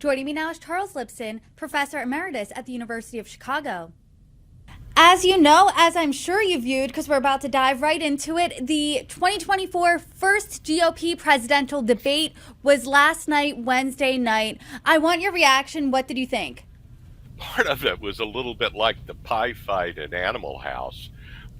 Joining me now is Charles Lipson, Professor Emeritus at the University of Chicago. As you know, as I'm sure you viewed, because we're about to dive right into it, the 2024 first GOP presidential debate was last night, Wednesday night. I want your reaction. What did you think? Part of it was a little bit like the pie fight at Animal House,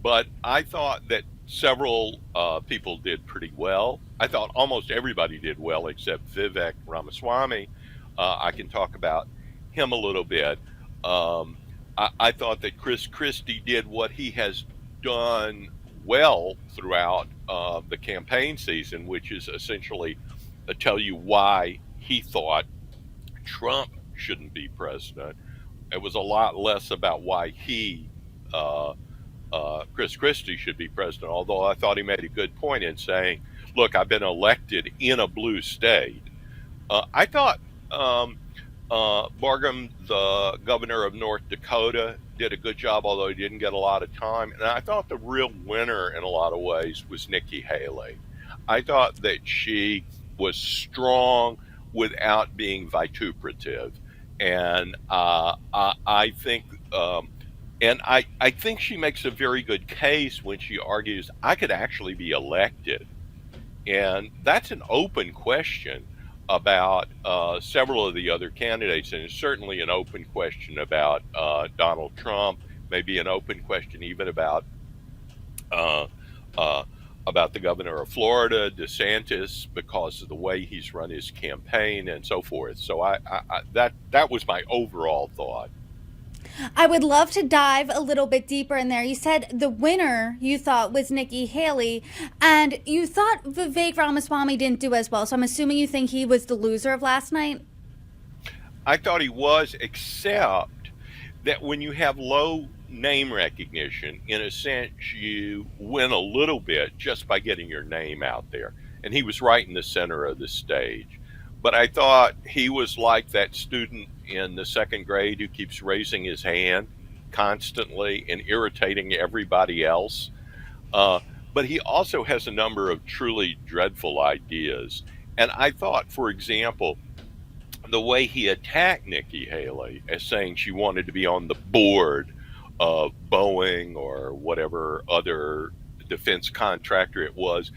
but I thought that several people did pretty well. I thought almost everybody did well except Vivek Ramaswamy. I can talk about him a little bit. I thought that Chris Christie did what he has done well throughout the campaign season, which is essentially tell you why he thought Trump shouldn't be president. It was a lot less about why Chris Christie should be president, although I thought he made a good point in saying, look, I've been elected in a blue state. I thought Bargum, the governor of North Dakota, did a good job, although he didn't get a lot of time. And I thought the real winner in a lot of ways was Nikki Haley. I thought that she was strong without being vituperative. And I think I think she makes a very good case when she argues I could actually be elected. And that's an open question about several of the other candidates, and it's certainly an open question about Donald Trump, maybe an open question even about the governor of Florida, DeSantis, because of the way he's run his campaign and so forth. So that was my overall thought. I would love to dive a little bit deeper in there. You said the winner you thought was Nikki Haley, and you thought Vivek Ramaswamy didn't do as well. So I'm assuming you think he was the loser of last night? I thought he was, except that when you have low name recognition, in a sense, you win a little bit just by getting your name out there. And he was right in the center of the stage. But I thought he was like that student in the second grade who keeps raising his hand constantly and irritating everybody else. But he also has a number of truly dreadful ideas. And I thought, for example, the way he attacked Nikki Haley as saying she wanted to be on the board of Boeing or whatever other defense contractor it was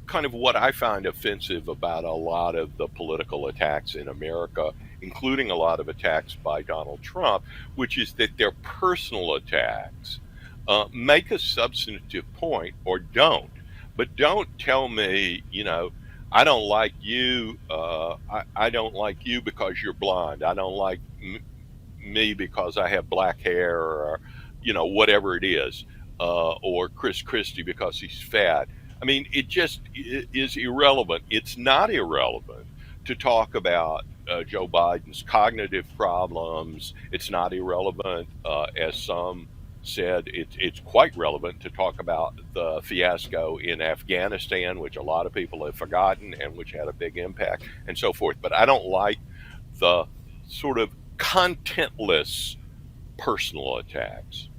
kind of what I find offensive about a lot of the political attacks in America, including a lot of attacks by Donald Trump, which is that they're personal attacks. Make a substantive point or don't, but don't tell me, I don't like you. I don't like you because you're blonde. I don't like me because I have black hair, or whatever it is, or Chris Christie because he's fat. I mean, it just is irrelevant. It's not irrelevant to talk about Joe Biden's cognitive problems. It's not irrelevant, as some said, it's quite relevant to talk about the fiasco in Afghanistan, which a lot of people have forgotten and which had a big impact and so forth. But I don't like the sort of contentless personal attacks.